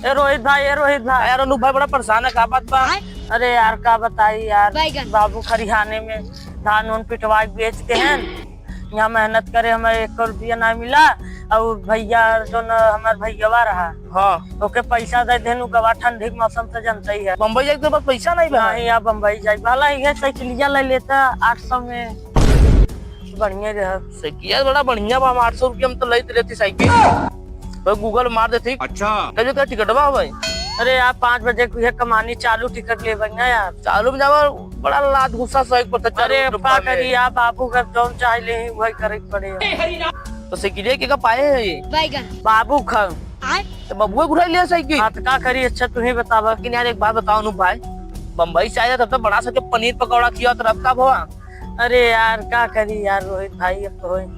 ए रोहित भाई यार अनूप भाई बड़ा परेशान है, का बात बा? अरे यार का बताई यार, बाबू खरिहाने में धान उन पिटवा बेच के हैं। यहाँ मेहनत करे हमें 1 रुपया ना मिला। और भैया जो न हमारे भैया रहा, हाँ ओके पैसा दे देनु गवा, ठंडी के मौसम से जानता ही है। बम्बई जाए के बाद पैसा नहीं बा? नहीं यार बम्बई जाए भला ये साइकिलिया ले लेता 800 में बढ़िया रहा। साइकिल बड़ा बढ़िया बा, 800 रुपया में तो लेते रहती साइकिल। तो गूगल मार देती। अच्छा कभी का टिकट बा भाई? अरे यार 5 बजे को कमानी चालू टिकट ले बना यार। चालू में जावा बड़ा लात गुस्सा सही पड़ता। अरे का करी यार, बाबू का जौन चाहे ले वही करे पड़े। तो साइकिल के का पाए है ये बाबू खा तो बबुए घुरा लिया साइकिल। हाँ तो का करी, अच्छा तुम्हें बतावा। लेकिन यार एक बात बताओ अनूप भाई, बम्बई से आया तब तो बड़ा सके पनीर पकौड़ा किया तो रब का भवा। अरे यार का करी यार रोहित भाई, अब तो